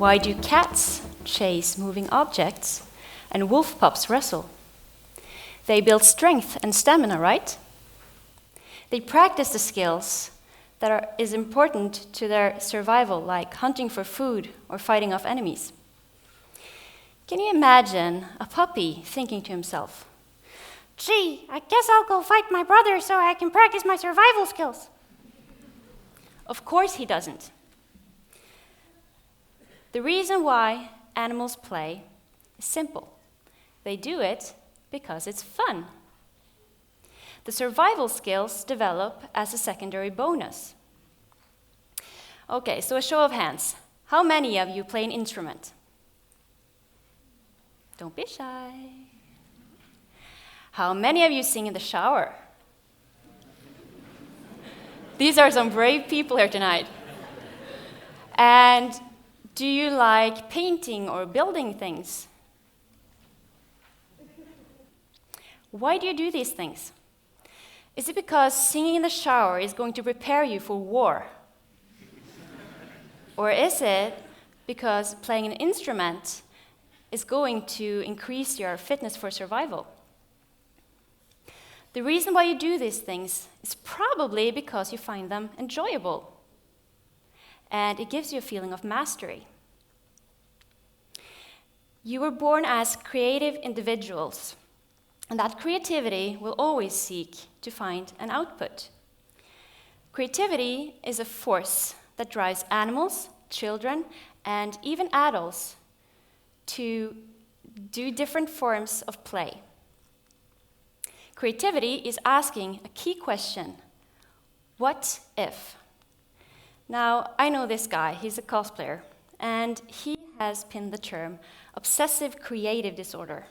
Why do cats chase moving objects and wolf pups wrestle? They build strength and stamina, right? They practice the skills that is important to their survival, like hunting for food or fighting off enemies. Can you imagine a puppy thinking to himself, "Gee, I guess I'll go fight my brother so I can practice my survival skills"? Of course he doesn't. The reason why animals play is simple. They do it because it's fun. The survival skills develop as a secondary bonus. Okay, so a show of hands. How many of you play an instrument? Don't be shy. How many of you sing in the shower? These are some brave people here tonight. And do you like painting or building things? Why do you do these things? Is it because singing in the shower is going to prepare you for war? Or is it because playing an instrument is going to increase your fitness for survival? The reason why you do these things is probably because you find them enjoyable. And it gives you a feeling of mastery. You were born as creative individuals, and that creativity will always seek to find an output. Creativity is a force that drives animals, children, and even adults to do different forms of play. Creativity is asking a key question: what if? Now, I know this guy, he's a cosplayer, and he has pinned the term obsessive creative disorder.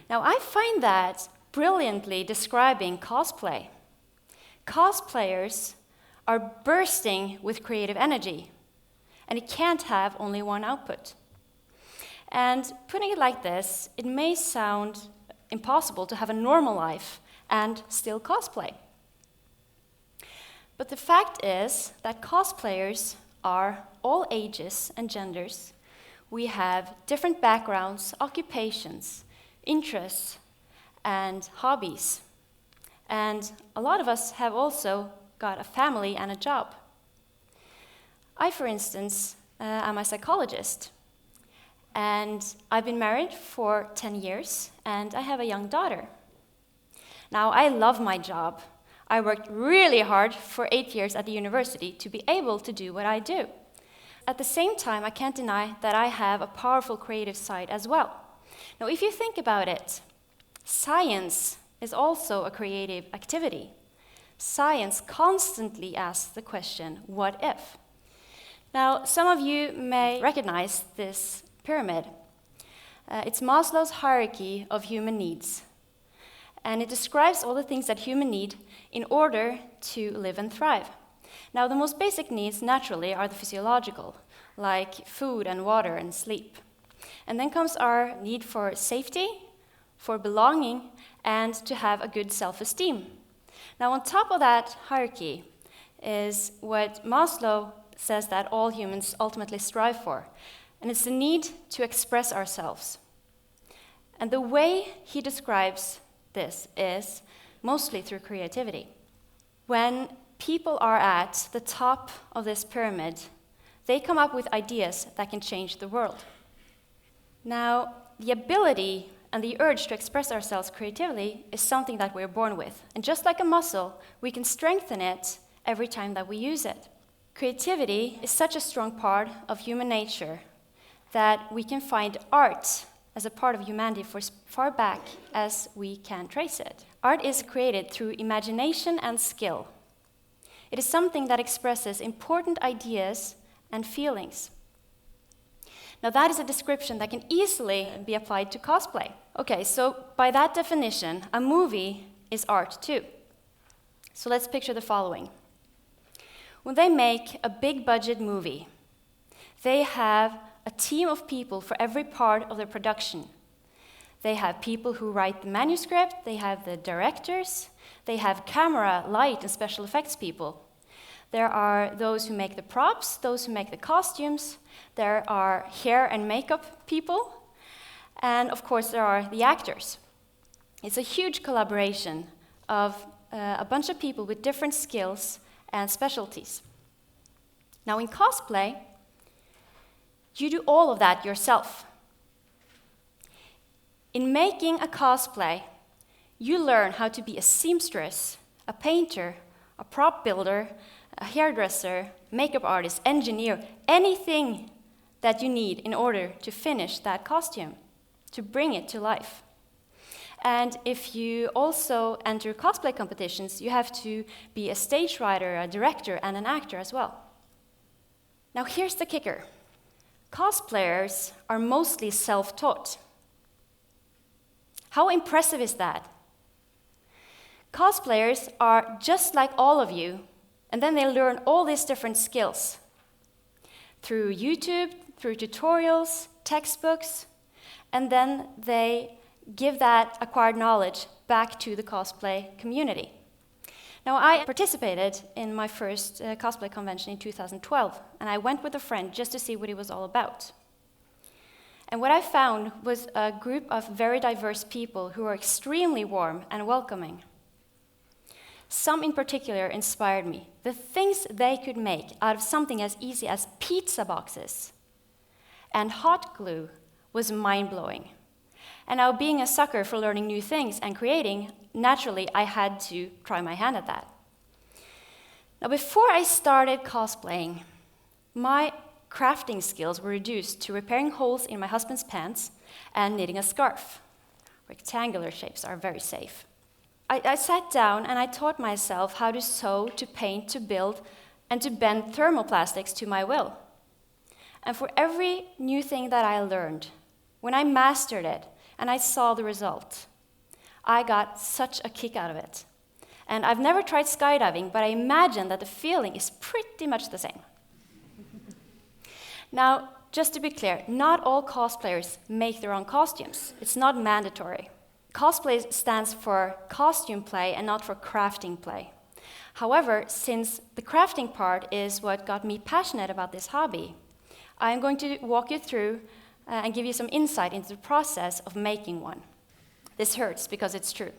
Now, I find that brilliantly describing cosplay. Cosplayers are bursting with creative energy, and it can't have only one output. And putting it like this, it may sound impossible to have a normal life and still cosplay. But the fact is that cosplayers are all ages and genders. We have different backgrounds, occupations, interests, and hobbies. And a lot of us have also got a family and a job. I, for instance, am a psychologist. And I've been married for 10 years, and I have a young daughter. Now, I love my job. I worked really hard for 8 years at the university to be able to do what I do. At the same time, I can't deny that I have a powerful creative side as well. Now, if you think about it, science is also a creative activity. Science constantly asks the question, what if? Now, some of you may recognize this pyramid. It's Maslow's hierarchy of human needs. And it describes all the things that humans need in order to live and thrive. Now, the most basic needs, naturally, are the physiological, like food and water and sleep. And then comes our need for safety, for belonging, and to have a good self-esteem. Now, on top of that hierarchy is what Maslow says that all humans ultimately strive for, and it's the need to express ourselves. And the way he describes this is mostly through creativity. When people are at the top of this pyramid, they come up with ideas that can change the world. Now, the ability and the urge to express ourselves creatively is something that we're born with. And just like a muscle, we can strengthen it every time that we use it. Creativity is such a strong part of human nature that we can find art as a part of humanity for as far back as we can trace it. Art is created through imagination and skill. It is something that expresses important ideas and feelings. Now, that is a description that can easily be applied to cosplay. Okay, so by that definition, a movie is art too. So let's picture the following. When they make a big budget movie, they have a team of people for every part of their production. They have people who write the manuscript, they have the directors, they have camera, light, and special effects people. There are those who make the props, those who make the costumes. There are hair and makeup people. And of course, there are the actors. It's a huge collaboration of a bunch of people with different skills and specialties. Now, in cosplay, you do all of that yourself. In making a cosplay, you learn how to be a seamstress, a painter, a prop builder, a hairdresser, makeup artist, engineer, anything that you need in order to finish that costume, to bring it to life. And if you also enter cosplay competitions, you have to be a stage writer, a director, and an actor as well. Now here's the kicker. Cosplayers are mostly self-taught. How impressive is that? Cosplayers are just like all of you, and then they learn all these different skills through YouTube, through tutorials, textbooks, and then they give that acquired knowledge back to the cosplay community. Now, I participated in my first cosplay convention in 2012, and I went with a friend just to see what it was all about. And what I found was a group of very diverse people who were extremely warm and welcoming. Some in particular inspired me. The things they could make out of something as easy as pizza boxes and hot glue was mind-blowing. And now, being a sucker for learning new things and creating, naturally, I had to try my hand at that. Now, before I started cosplaying, my crafting skills were reduced to repairing holes in my husband's pants and knitting a scarf. Rectangular shapes are very safe. I sat down and I taught myself how to sew, to paint, to build, and to bend thermoplastics to my will. And for every new thing that I learned, when I mastered it and I saw the result, I got such a kick out of it. And I've never tried skydiving, but I imagine that the feeling is pretty much the same. Now, just to be clear, not all cosplayers make their own costumes. It's not mandatory. Cosplay stands for costume play and not for crafting play. However, since the crafting part is what got me passionate about this hobby, I'm going to walk you through and give you some insight into the process of making one. This hurts because it's true.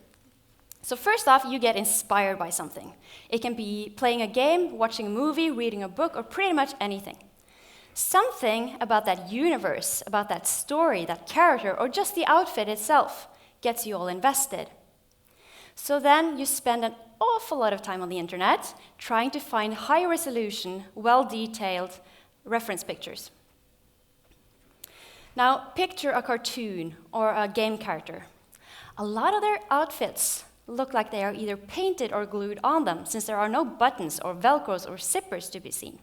So first off, you get inspired by something. It can be playing a game, watching a movie, reading a book, or pretty much anything. Something about that universe, about that story, that character, or just the outfit itself gets you all invested. So then you spend an awful lot of time on the internet trying to find high-resolution, well-detailed reference pictures. Now, picture a cartoon or a game character. A lot of their outfits look like they are either painted or glued on them, since there are no buttons or velcros or zippers to be seen.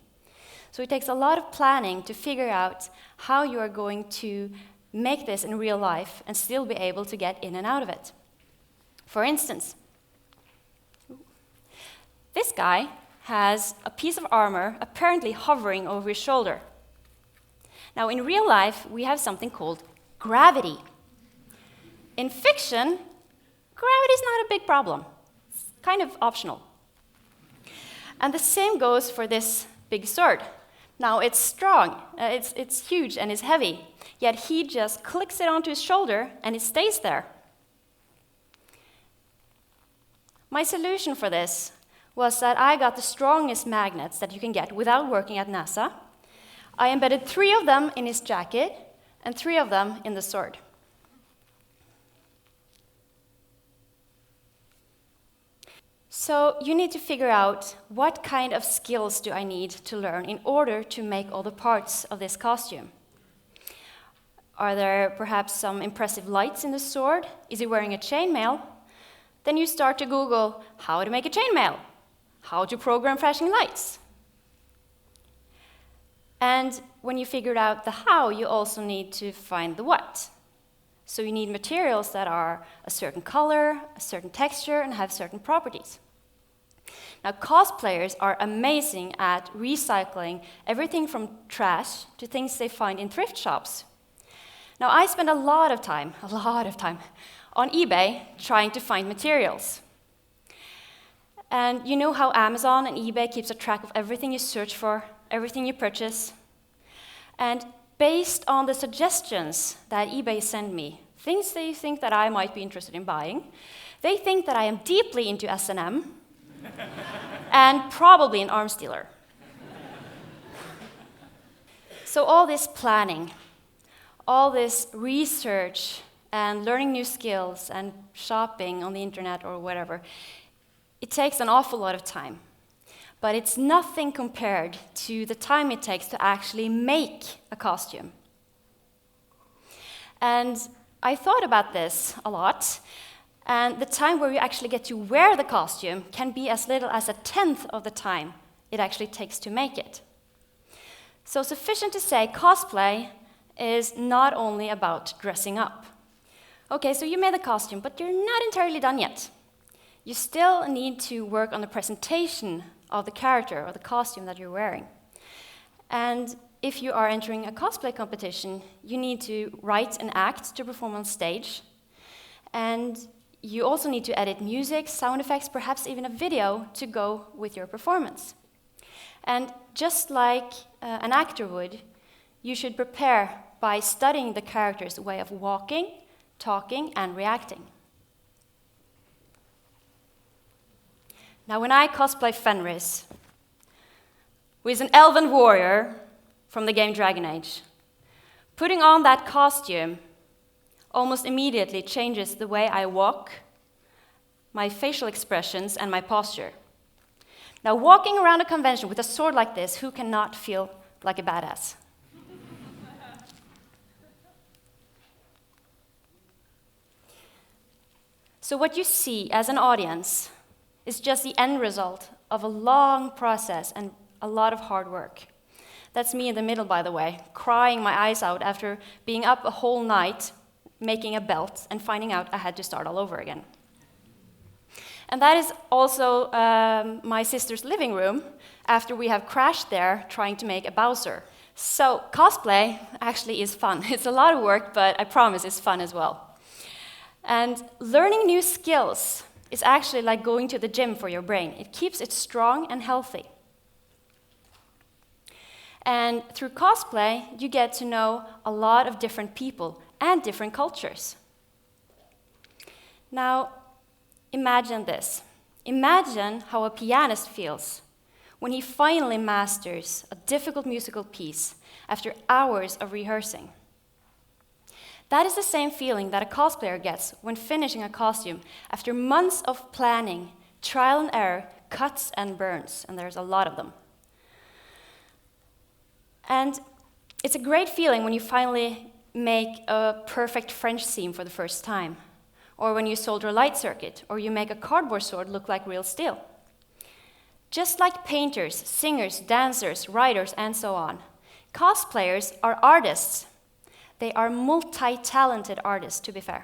So it takes a lot of planning to figure out how you are going to make this in real life and still be able to get in and out of it. For instance, this guy has a piece of armor apparently hovering over his shoulder. Now, in real life, we have something called gravity. In fiction, gravity is not a big problem. It's kind of optional. And the same goes for this big sword. Now, it's strong, it's huge and it's heavy, yet he just clicks it onto his shoulder and it stays there. My solution for this was that I got the strongest magnets that you can get without working at NASA. I embedded 3 of them in his jacket and 3 of them in the sword. So you need to figure out what kind of skills do I need to learn in order to make all the parts of this costume. Are there perhaps some impressive lights in the sword? Is he wearing a chainmail? Then you start to Google how to make a chainmail, how to program flashing lights. And when you figured out the how, you also need to find the what. So you need materials that are a certain color, a certain texture, and have certain properties. Now, cosplayers are amazing at recycling everything from trash to things they find in thrift shops. Now, I spend a lot of time on eBay trying to find materials. And you know how Amazon and eBay keeps a track of everything you search for, everything you purchase? And based on the suggestions that eBay send me, things they think that I might be interested in buying, they think that I am deeply into S&M and probably an arms dealer. So all this planning, all this research and learning new skills and shopping on the internet or whatever, it takes an awful lot of time. But it's nothing compared to the time it takes to actually make a costume. And I thought about this a lot, and the time where you actually get to wear the costume can be as little as 1/10 of the time it actually takes to make it. So sufficient to say, cosplay is not only about dressing up. Okay, so you made the costume, but you're not entirely done yet. You still need to work on the presentation of the character or the costume that you're wearing. And if you are entering a cosplay competition, you need to write an act to perform on stage. And you also need to edit music, sound effects, perhaps even a video to go with your performance. And just like an actor would, you should prepare by studying the character's way of walking, talking, and reacting. Now, when I cosplay Fenris, who is an elven warrior from the game Dragon Age, putting on that costume almost immediately changes the way I walk, my facial expressions, and my posture. Now, walking around a convention with a sword like this, who cannot feel like a badass? So what you see as an audience is just the end result of a long process and a lot of hard work. That's me in the middle, by the way, crying my eyes out after being up a whole night making a belt and finding out I had to start all over again. And that is also my sister's living room after we have crashed there trying to make a Bowser. So cosplay actually is fun. It's a lot of work, but I promise it's fun as well. And learning new skills is actually like going to the gym for your brain. It keeps it strong and healthy. And through cosplay, you get to know a lot of different people and different cultures. Now, imagine this. Imagine how a pianist feels when he finally masters a difficult musical piece after hours of rehearsing. That is the same feeling that a cosplayer gets when finishing a costume after months of planning, trial and error, cuts and burns, and there's a lot of them. And it's a great feeling when you finally make a perfect French seam for the first time, or when you solder a light circuit, or you make a cardboard sword look like real steel. Just like painters, singers, dancers, writers, and so on, cosplayers are artists. They are multi-talented artists, to be fair.